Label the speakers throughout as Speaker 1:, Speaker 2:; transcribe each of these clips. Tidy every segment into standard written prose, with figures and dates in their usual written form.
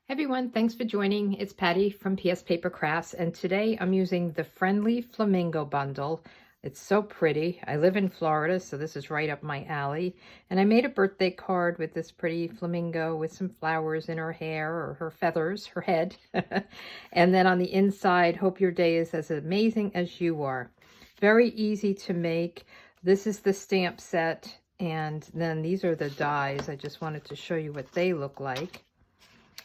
Speaker 1: Hey everyone, thanks for joining. It's Patty from PS Paper Crafts, and today I'm using the Friendly Flamingo bundle. It's so pretty. I live in Florida, so this is right up my alley. And I made a birthday card with this pretty flamingo with some flowers in her hair, or her feathers, her head. And then on the inside, hope your day is as amazing as you are. Very easy to make. This is the stamp set, and then these are the dies. I just wanted to show you what they look like.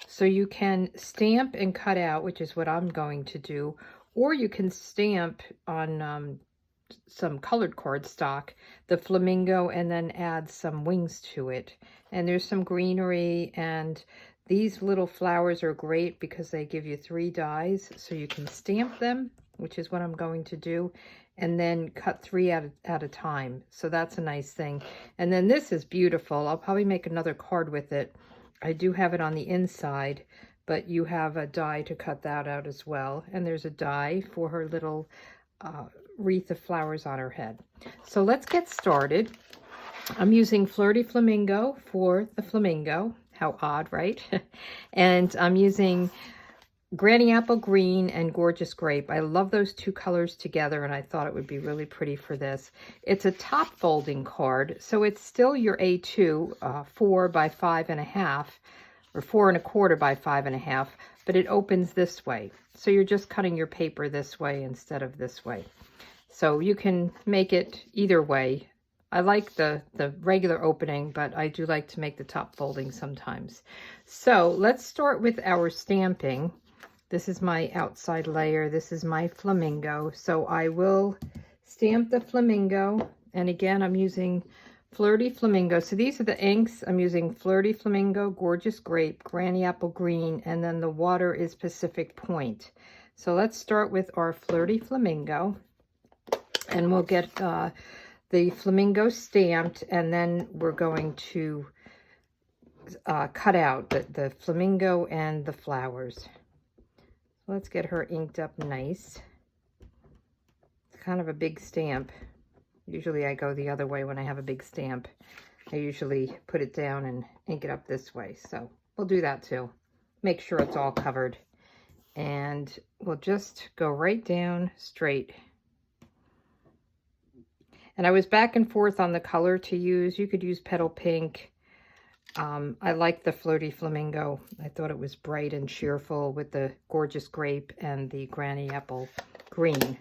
Speaker 1: So you can stamp and cut out, which is what I'm going to do, or you can stamp on some colored cardstock, the flamingo, and then add some wings to it. And there's some greenery, and these little flowers are great because they give you 3 dies, so you can stamp them, which is what I'm going to do, and then cut 3 at a time. So that's a nice thing. And then this is beautiful. I'll probably make another card with it. I do have it on the inside, but you have a die to cut that out as well. And there's a die for her little wreath of flowers on her head. So let's get started. I'm using Flirty Flamingo for the flamingo. How odd, right? And I'm using Granny Apple Green and Gorgeous Grape. I love those 2 colors together, and I thought it would be really pretty for this. It's a top folding card, so it's still your A2, 4 by 5.5, or 4 1/4 by 5.5, but it opens this way. So you're just cutting your paper this way instead of this way. So you can make it either way. I like the regular opening, but I do like to make the top folding sometimes. So let's start with our stamping. This is my outside layer. This is my flamingo. So I will stamp the flamingo. And again, I'm using Flirty Flamingo. So these are the inks. I'm using Flirty Flamingo, Gorgeous Grape, Granny Apple Green, and then the water is Pacific Point. So let's start with our Flirty Flamingo. And we'll get the flamingo stamped, and then we're going to cut out the flamingo and the flowers. Let's get her inked up nice. It's kind of a big stamp. Usually I go the other way when I have a big stamp. I usually put it down and ink it up this way. So we'll do that too. Make sure it's all covered. And we'll just go right down straight. And I was back and forth on the color to use. You could use Petal Pink. I like the Flirty Flamingo. I thought it was bright and cheerful with the Gorgeous Grape and the Granny Apple Green.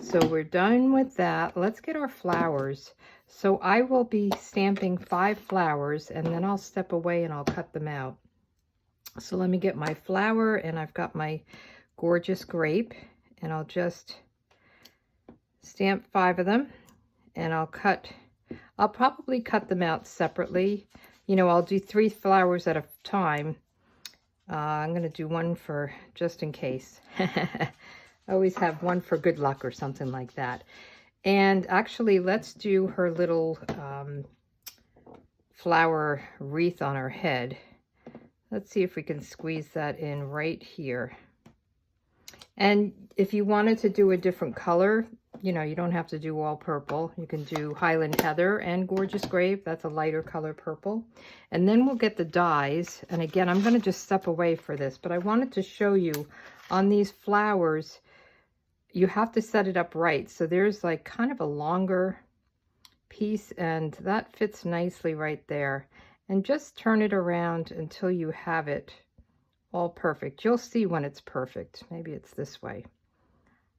Speaker 1: So we're done with that. Let's get our flowers. So I will be stamping 5 flowers, and then I'll step away and I'll cut them out. So let me get my flower, and I've got my Gorgeous Grape, and I'll just stamp 5 of them, and I'll probably cut them out separately. You know, I'll do 3 flowers at a time. I'm going to do 1 for just in case. I always have 1 for good luck or something like that. And actually, let's do her little flower wreath on her head. Let's see if we can squeeze that in right here. And if you wanted to do a different color, you know, you don't have to do all purple. You can do Highland Heather and Gorgeous Grape. That's a lighter color purple. And then we'll get the dies. And again, I'm going to just step away for this, but I wanted to show you on these flowers, you have to set it up right. So there's like kind of a longer piece, and that fits nicely right there. And just turn it around until you have it all perfect. You'll see when it's perfect. Maybe it's this way.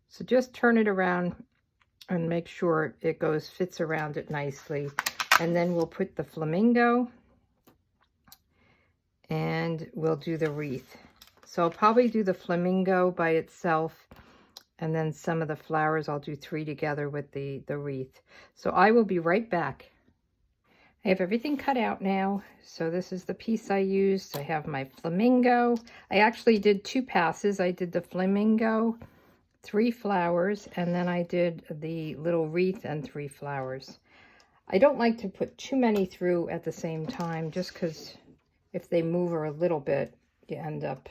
Speaker 1: So just turn it around and make sure it fits around it nicely. And then we'll put the flamingo, and we'll do the wreath. So I'll probably do the flamingo by itself, and then some of the flowers I'll do 3 together with the wreath. So I will be right back. I have everything cut out now. So this is the piece I used. I have my flamingo. I actually did 2 passes. I did the flamingo, 3 flowers, and then I did the little wreath and 3 flowers. I don't like to put too many through at the same time, just because if they move a little bit, you end up,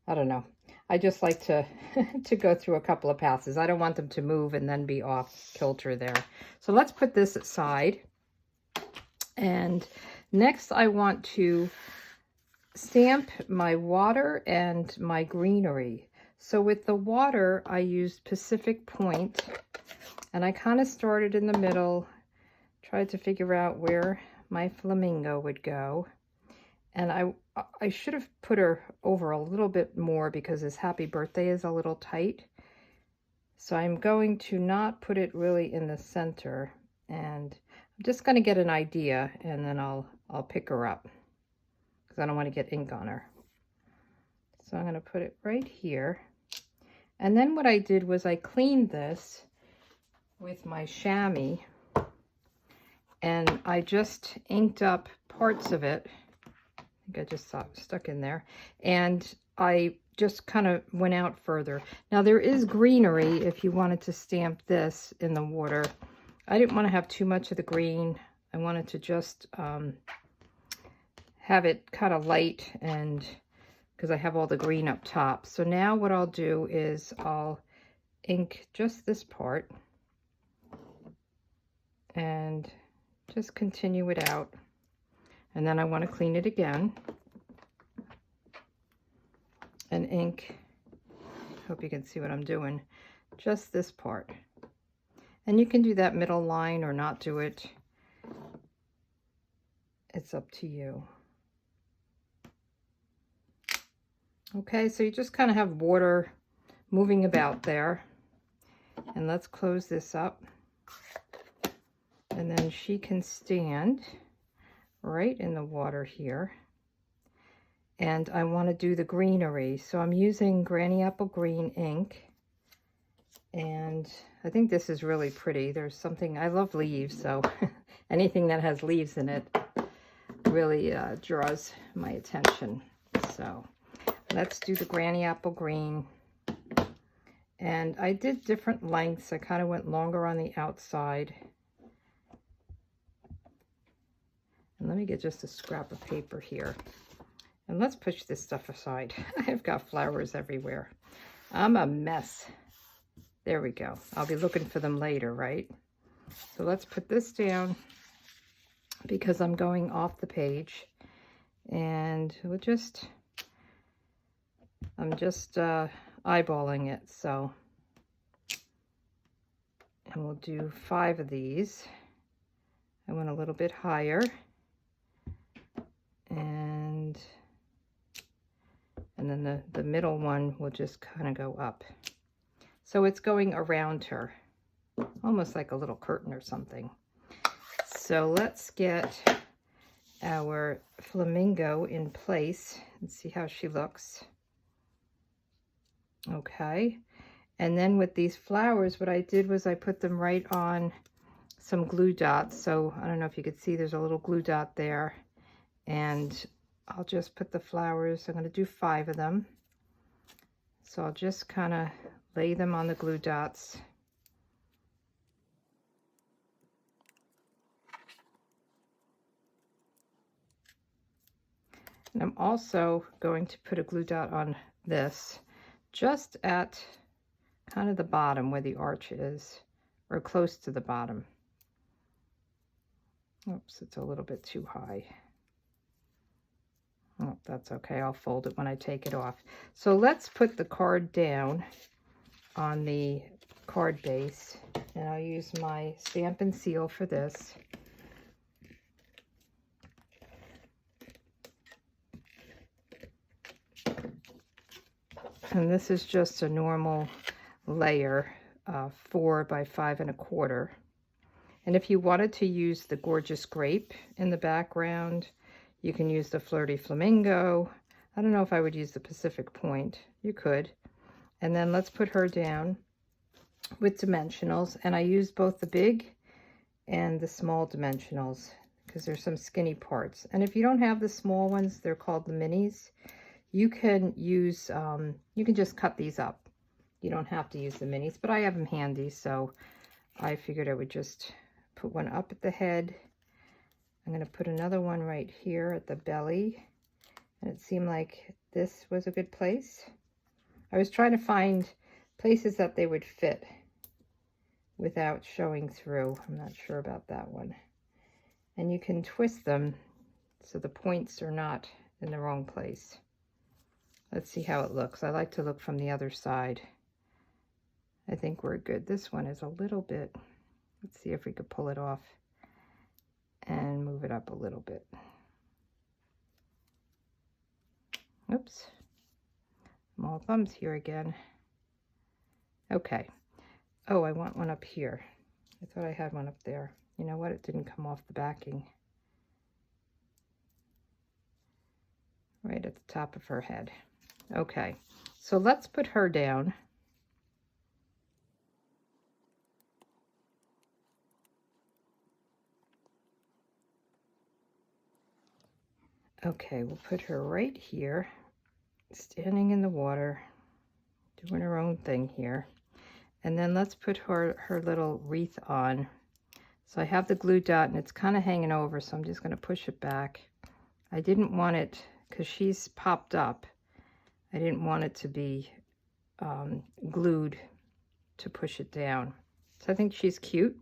Speaker 1: I don't know. I just like to go through a couple of passes. I don't want them to move and then be off kilter there. So let's put this aside. And next I want to stamp my water and my greenery. So with the water, I used Pacific Point, and I kind of started in the middle, tried to figure out where my flamingo would go. And I should have put her over a little bit more because his happy birthday is a little tight. So I'm going to not put it really in the center, and I'm just going to get an idea, and then I'll pick her up because I don't want to get ink on her. So I'm going to put it right here. And then what I did was I cleaned this with my chamois, and I just inked up parts of it. I think I just stuck in there, and I just kind of went out further. Now there is greenery if you wanted to stamp this in the water. I didn't want to have too much of the green. I wanted to just have it kind of light, and because I have all the green up top. So now what I'll do is I'll ink just this part and just continue it out. And then I want to clean it again and ink, hope you can see what I'm doing, just this part. And you can do that middle line or not do it. It's up to you. Okay, so you just kind of have water moving about there. And let's close this up. And then she can stand right in the water here. And I want to do the greenery. So I'm using Granny Apple Green ink. And I think this is really pretty. There's something, I love leaves, so anything that has leaves in it really draws my attention. So let's do the Granny Apple Green. And I did different lengths. I kind of went longer on the outside. And let me get just a scrap of paper here. And let's push this stuff aside. I've got flowers everywhere. I'm a mess. There we go. I'll be looking for them later, right? So let's put this down because I'm going off the page. And we'll just, I'm just eyeballing it. So, and we'll do 5 of these. I went a little bit higher. And then the middle one will just kind of go up. So it's going around her, almost like a little curtain or something. So let's get our flamingo in place and see how she looks. Okay. And then with these flowers, what I did was I put them right on some glue dots. So I don't know if you could see, there's a little glue dot there. And I'll just put the flowers, I'm going to do 5 of them. So I'll just kind of lay them on the glue dots. And I'm also going to put a glue dot on this, just at kind of the bottom where the arch is, or close to the bottom. Oops, it's a little bit too high. Oh, that's okay. I'll fold it when I take it off. So let's put the card down on the card base. And I'll use my stamp and seal for this. And this is just a normal layer, 4 by 5 1/4. And if you wanted to use the gorgeous grape in the background, you can use the Flirty Flamingo. I don't know if I would use the Pacific Point. You could. And then let's put her down with dimensionals. And I used both the big and the small dimensionals because there's some skinny parts. And if you don't have the small ones, they're called the minis. You can use, you can just cut these up. You don't have to use the minis, but I have them handy. So I figured I would just put one up at the head. I'm going to put another one right here at the belly, and it seemed like this was a good place. I was trying to find places that they would fit without showing through. I'm not sure about that one. And you can twist them so the points are not in the wrong place. Let's see how it looks. I like to look from the other side. I think we're good. This one is a little bit, let's see if we could pull it off and move it up a little bit. Oops. Small thumbs here again. Okay. Oh, I want one up here. I thought I had one up there. You know what? It didn't come off the backing. Right at the top of her head. Okay. So let's put her down. Okay, we'll put her right here, standing in the water, doing her own thing here. And then let's put her little wreath on. So I have the glue dot and it's kind of hanging over, so I'm just going to push it back. I didn't want it, because she's popped up, I didn't want it to be glued to push it down. So I think she's cute.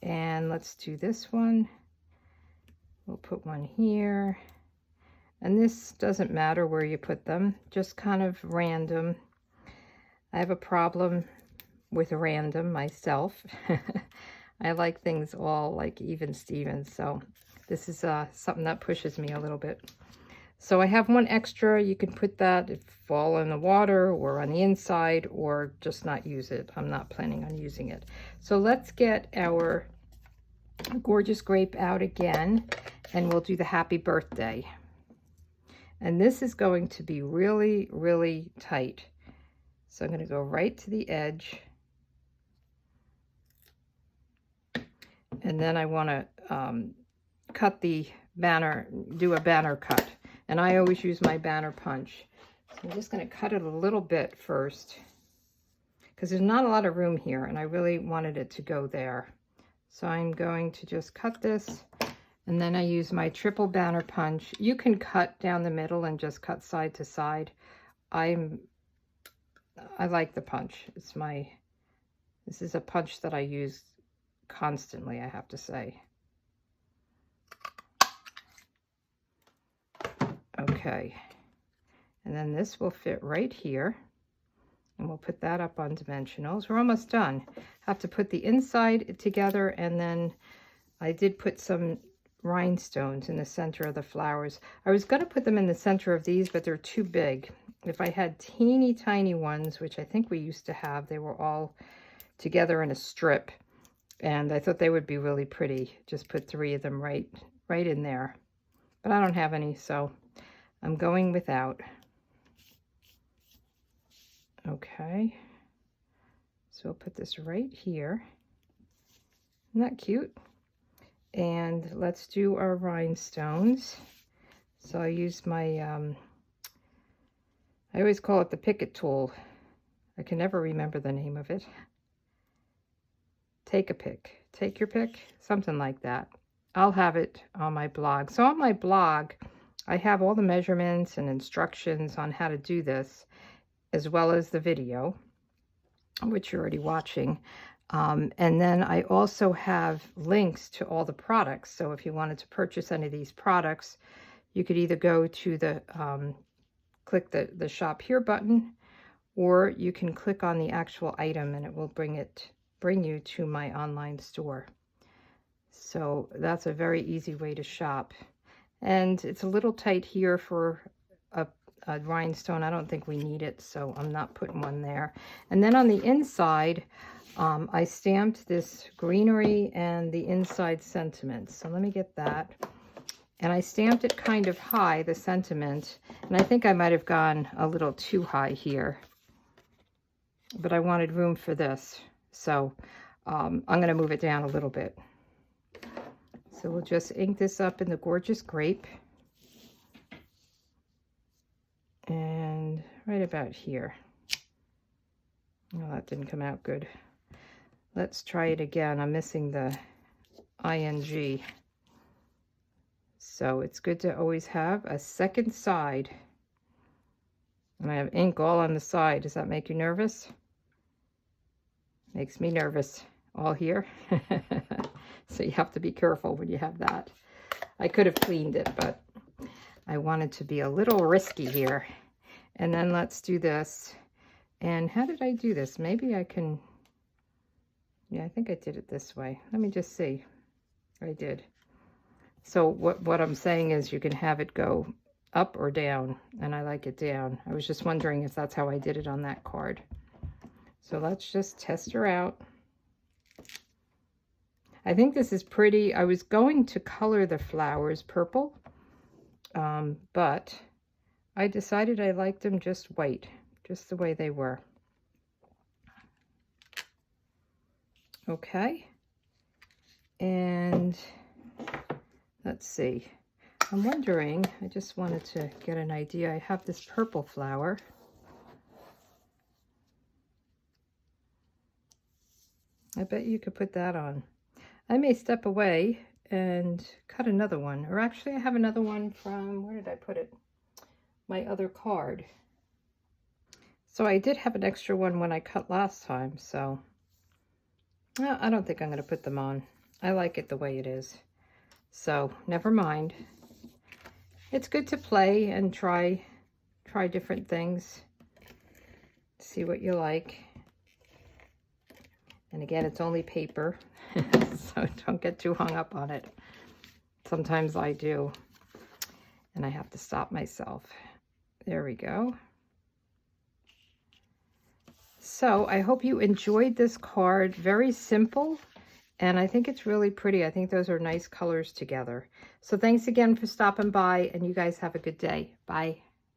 Speaker 1: And let's do this one. We'll put one here. And this doesn't matter where you put them, just kind of random. I have a problem with random myself. I like things all like even Stevens, so this is something that pushes me a little bit. So I have one extra. You can put that all in the water or on the inside, or just not use it. I'm not planning on using it. So let's get our gorgeous grape out again, and we'll do the happy birthday. And this is going to be really, really tight. So I'm going to go right to the edge. And then I want to cut the banner, do a banner cut. And I always use my banner punch. So I'm just going to cut it a little bit first, because there's not a lot of room here, and I really wanted it to go there. So I'm going to just cut this. And then I use my triple banner punch. You can cut down the middle and just cut side to side. I like the punch. This is a punch that I use constantly, I have to say. Okay. And then this will fit right here. And we'll put that up on dimensionals. We're almost done. Have to put the inside together, and then I did put some rhinestones in the center of the flowers. I was going to put them in the center of these, but they're too big. If I had teeny tiny ones, which I think we used to have, they were all together in a strip, and I thought they would be really pretty. Just put 3 of them right in there. But I don't have any, so I'm going without. Okay. So I'll put this right here. Isn't that cute? And let's do our rhinestones. So I use my, I always call it the picket tool. I can never remember the name of it. Take a pick. Take your pick. Something like that. I'll have it on my blog. So on my blog, I have all the measurements and instructions on how to do this, as well as the video, which you're already watching. And then I also have links to all the products. So if you wanted to purchase any of these products, you could either go to the, click the shop here button, or you can click on the actual item and it will bring you to my online store. So that's a very easy way to shop. And it's a little tight here for a rhinestone. I don't think we need it, so I'm not putting one there. And then on the inside, I stamped this greenery and the inside sentiment. So let me get that. And I stamped it kind of high, the sentiment. And I think I might have gone a little too high here. But I wanted room for this. So I'm going to move it down a little bit. So we'll just ink this up in the gorgeous grape. And right about here. Oh, that didn't come out good. Let's try it again. I'm missing the ing. So it's good to always have a second side. And I have ink all on the side. Does that make you nervous? Makes me nervous. All here. So you have to be careful when you have that. I could have cleaned it, but I wanted to be a little risky here. And then let's do this. And how did I do this? Maybe I can, yeah, I think I did it this way. Let me just see. I did. So what I'm saying is you can have it go up or down, and I like it down. I was just wondering if that's how I did it on that card. So let's just test her out. I think this is pretty. I was going to color the flowers purple, but I decided I liked them just white, just the way they were. Okay. And let's see. I'm wondering, I just wanted to get an idea. I have this purple flower. I bet you could put that on. I may step away and cut another one. Or actually, I have another one from, where did I put it? My other card. So I did have an extra one when I cut last time, so well, I don't think I'm going to put them on. I like it the way it is. So never mind. It's good to play and try different things. See what you like. And again, it's only paper, so don't get too hung up on it. Sometimes I do, and I have to stop myself. There we go. So I hope you enjoyed this card. Very simple, and I think it's really pretty. I think those are nice colors together. So thanks again for stopping by, and you guys have a good day. Bye.